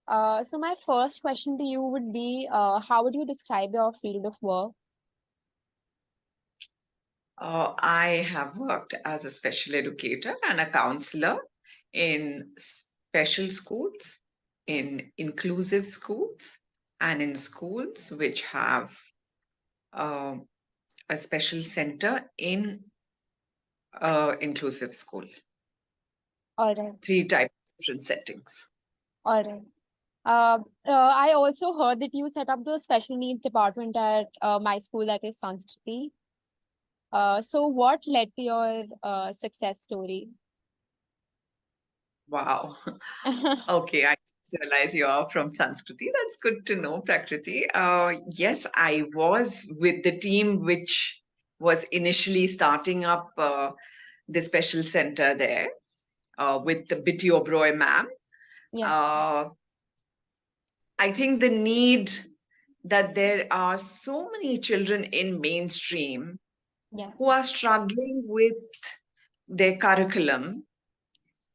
So my first question to you would be, how would you describe your field of work? I have worked as a special educator and a counselor in special schools, in inclusive schools, and in schools which have um, a special center in inclusive school. All right, Three types of different settings. all right. I also heard that you set up the special needs department at my school, that is Sanskriti. So what led to your success story? Wow. Okay, I didn't realize you're from Sanskriti. That's good to know, Prakriti. Yes, I was with the team which was initially starting up the special center there with the Bitty Oberoi ma'am. Yes, Uh, I think the need that there are so many children in mainstream yes, who are struggling with their curriculum,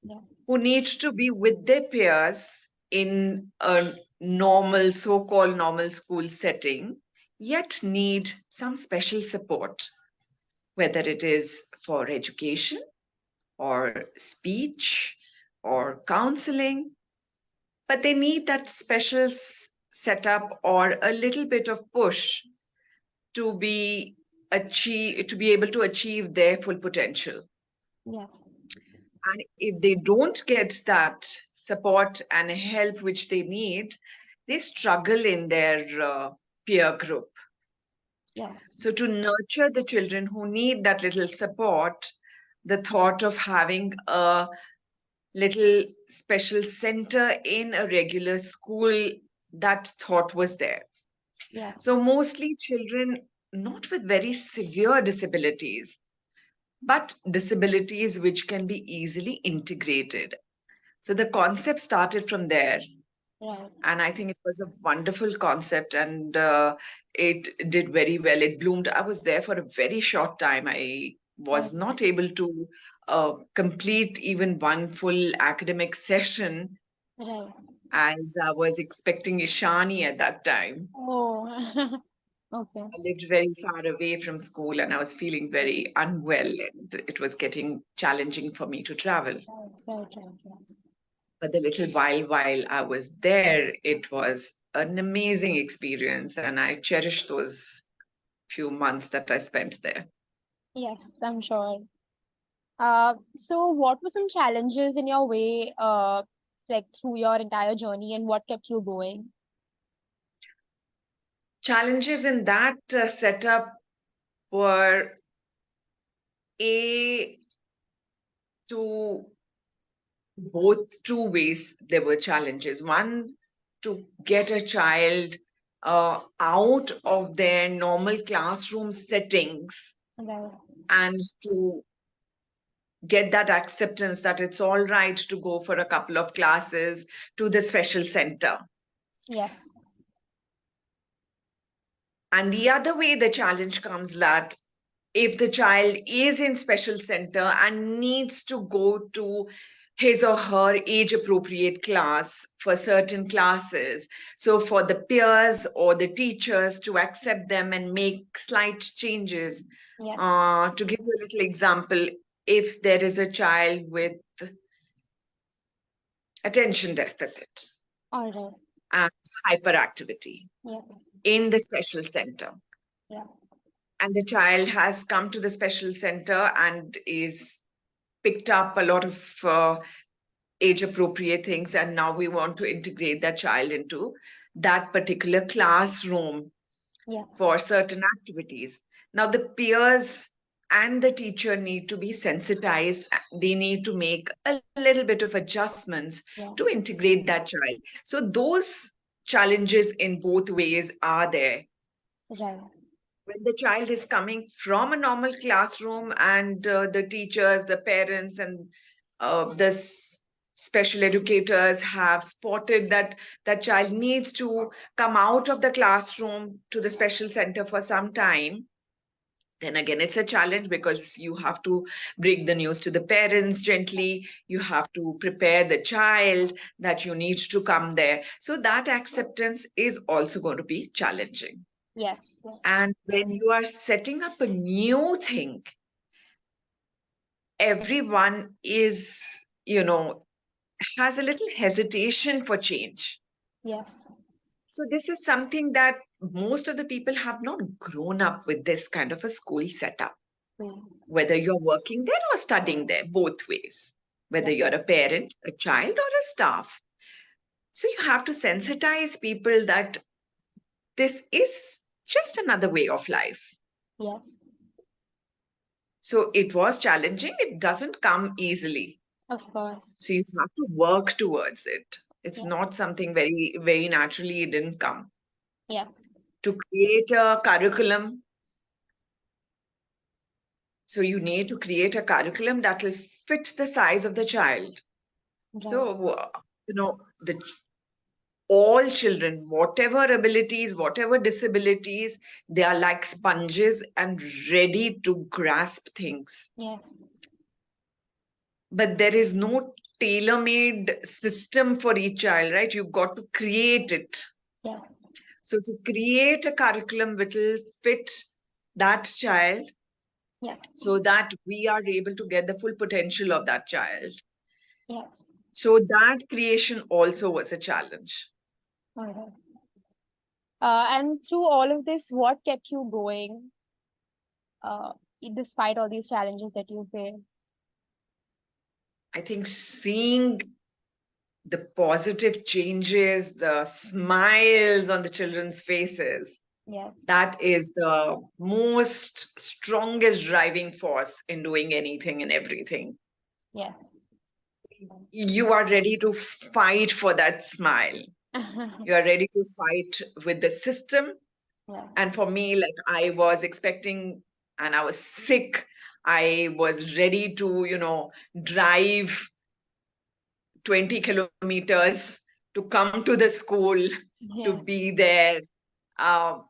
yes, who needs to be with their peers in a normal, so called normal school setting, yet need some special support, whether it is for education or speech or counseling. But they need that special setup or a little bit of push to be to be able to achieve their full potential. yes, And if they don't get that support and help which they need, they struggle in their peer group. yes, So, to nurture the children who need that little support, the thought of having a little special center in a regular school, that thought was there. yes, So, mostly children not with very severe disabilities, but disabilities which can be easily integrated. So the concept started from there. right, And I think it was a wonderful concept and it did very well. It bloomed. I was there for a very short time. I right, was not able to complete even one full academic session right. as I was expecting Ishani at that time. Oh, okay. I lived very far away from school and I was feeling very unwell and it was getting challenging for me to travel. Right, right, right, right. But the little while I was there, it was an amazing experience, and I cherish those few months that I spent there. Yes, I'm sure. So what were some challenges in your way, like through your entire journey, and what kept you going? Challenges in that setup were a to both two ways. There were challenges. One, to get a child out of their normal classroom settings Right. and to get that acceptance that it's all right to go for a couple of classes to the special center. Yes. And the other way the challenge comes that if the child is in special center and needs to go to his or her age appropriate class for certain classes, so for the peers or the teachers to accept them and make slight changes. Yes. To give you a little example, if there is a child with attention deficit All right. and hyperactivity Yeah. in the special center, Yeah. and the child has come to the special center and is picked up a lot of age appropriate things, and now we want to integrate that child into that particular classroom Yes. for certain activities. Now the peers and the teacher need to be sensitized. They need to make a little bit of adjustments Yeah. to integrate that child. So those challenges in both ways are there. Right. When the child is coming from a normal classroom and the teachers, the parents, and special educators have spotted that that child needs to come out of the classroom to the special center for some time, Then again, it's a challenge because you have to break the news to the parents gently. You have to prepare the child that you need to come there. So that acceptance is also going to be challenging. Yes. And when you are setting up a new thing, everyone is, has a little hesitation for change. Yes. So this is something that most of the people have not grown up with, this kind of a school setup, Mm. whether you're working there or studying there, both ways, whether Yeah. you're a parent, a child, or a staff. So you have to sensitize people that this is just another way of life. Yes. So it was challenging. It doesn't come easily. Of course. So you have to work towards it. It's Yeah. not something very, very naturally, it didn't come. Yeah. To create a curriculum, so you need to create a curriculum that will fit the size of the child. Right. So, the all children, whatever abilities, whatever disabilities, they are like sponges and ready to grasp things. Yeah. But there is no tailor-made system for each child, right? You've got to create it. Yeah. So to create a curriculum which will fit that child, Yeah. so that we are able to get the full potential of that child. Yeah. So that creation also was a challenge. All right. And through all of this, what kept you going, uh, despite all these challenges that you face? I think seeing the positive changes, the smiles on the children's faces, Yes. that is the most strongest driving force in doing anything and everything. Yeah. You are ready to fight for that smile. You are ready to fight with the system. Yeah. And for me, like I was expecting and I was sick. I was ready to, drive 20 kilometers to come to the school, to Yeah. be there.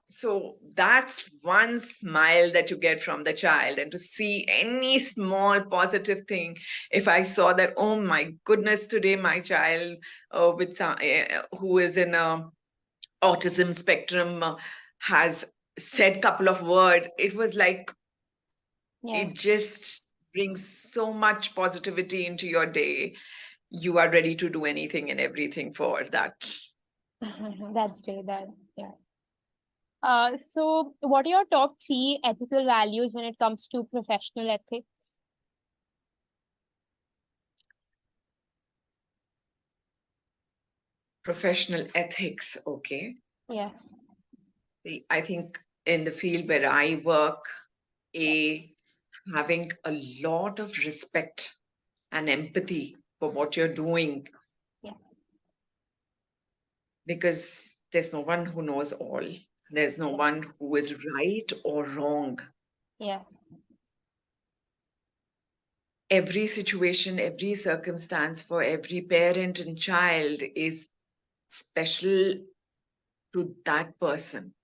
So that's one smile that you get from the child, and to see any small positive thing. If I saw that, oh my goodness, today my child with who is in a autism spectrum has said couple of words, it was like Yeah. it just brings so much positivity into your day. You are ready to do anything and everything for that. That's great. Yeah. So what are your top 3 ethical values when it comes to professional ethics? Professional ethics, okay. Yes. I think in the field where I work, having a lot of respect and empathy for what you're doing, Yeah. because there's no one who knows all. There's no one who is right or wrong. Yeah. Every situation, every circumstance for every parent and child is special to that person.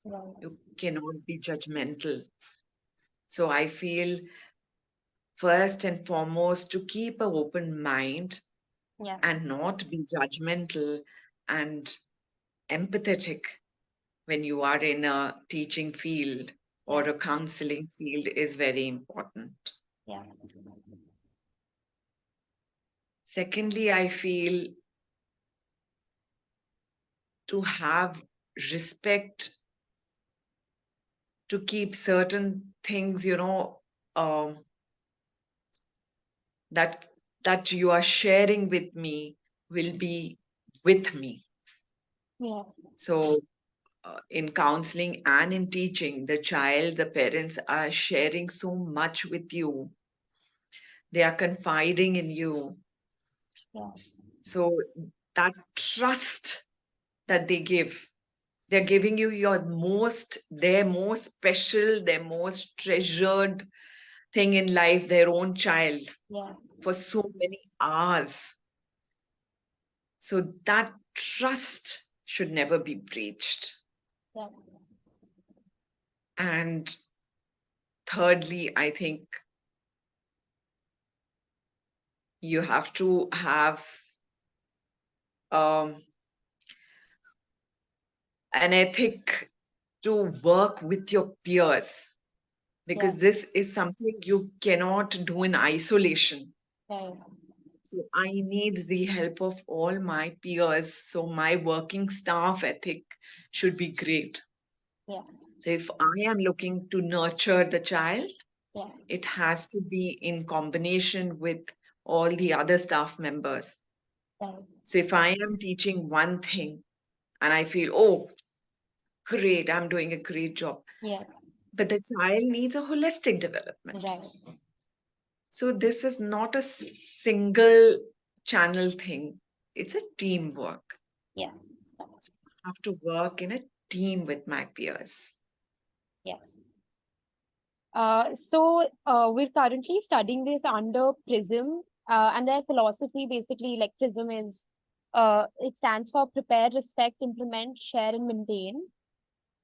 Right. You cannot be judgmental. So I feel first and foremost to keep an open mind Yeah. and not be judgmental and empathetic when you are in a teaching field or Yeah. a counseling field is very important. Yeah. Secondly, I feel to have respect, to keep certain things, um, that that you are sharing with me will be with me. Yeah. So in counseling and in teaching, the child, the parents are sharing so much with you. They are confiding in you. Yeah. So that trust that they give, they're giving you their most special, their most treasured thing in life, their own child, Yeah. for so many hours. So that trust should never be breached. Yeah. And thirdly, I think you have to have um, an ethic to work with your peers, because Yeah. this is something you cannot do in isolation. Right. So I need the help of all my peers. So my working staff ethic should be great. Yeah. So if I am looking to nurture the child, Yeah. it has to be in combination with all the other staff members. Right. So if I am teaching one thing and I feel, oh, great, I'm doing a great job, Yeah. but the child needs a holistic development. Right. So this is not a single channel thing. It's a teamwork. Yeah. I have to work in a team with my peers. Yes. We're currently studying this under PRISM, and their philosophy basically, like PRISM is, it stands for prepare, respect, implement, share, and maintain.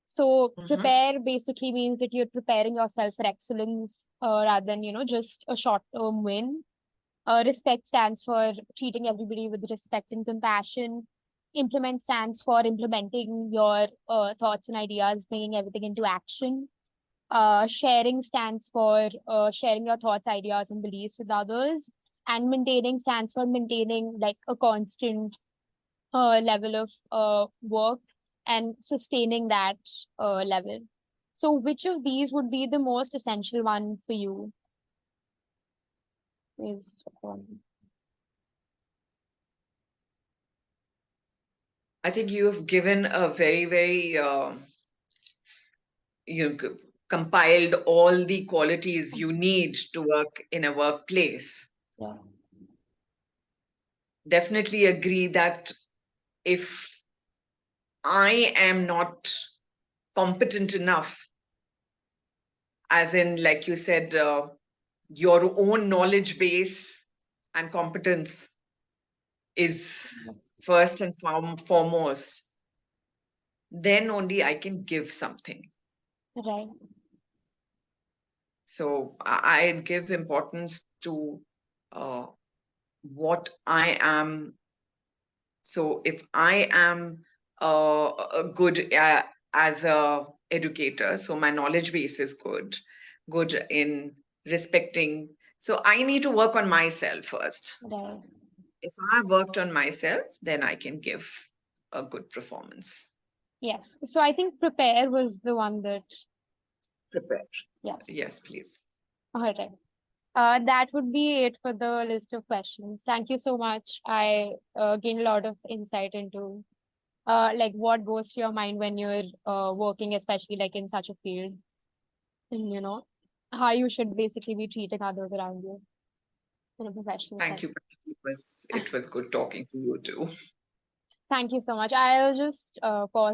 So Mhm. prepare basically means that you're preparing yourself for excellence, rather than, just a short-term win. Respect stands for treating everybody with respect and compassion. Implement stands for implementing your thoughts and ideas, bringing everything into action. Sharing stands for sharing your thoughts, ideas, and beliefs with others. And maintaining stands for maintaining like a constant level of work and sustaining that level. So, which of these would be the most essential one for you? Is I think you have given a very, very, compiled all the qualities you need to work in a workplace. yeah, Definitely agree that if I am not competent enough, as in, like you said, your own knowledge base and competence is first and foremost, then only I can give something. right, So I give importance to uh, what I am. So if I am a good as a educator, so my knowledge base is good in respecting. So I need to work on myself first. right. If I worked on myself, then I can give a good performance. Yes. So I think prepare was the one that, Prepare. yes. Yes, please. All right. That would be it for the list of questions. Thank you so much. I gained a lot of insight into like what goes to your mind when you're working, especially like in such a field, and how you should basically be treating others around you in a professional Thank sense. you. It was good talking to you too. Thank you so much. I'll just pause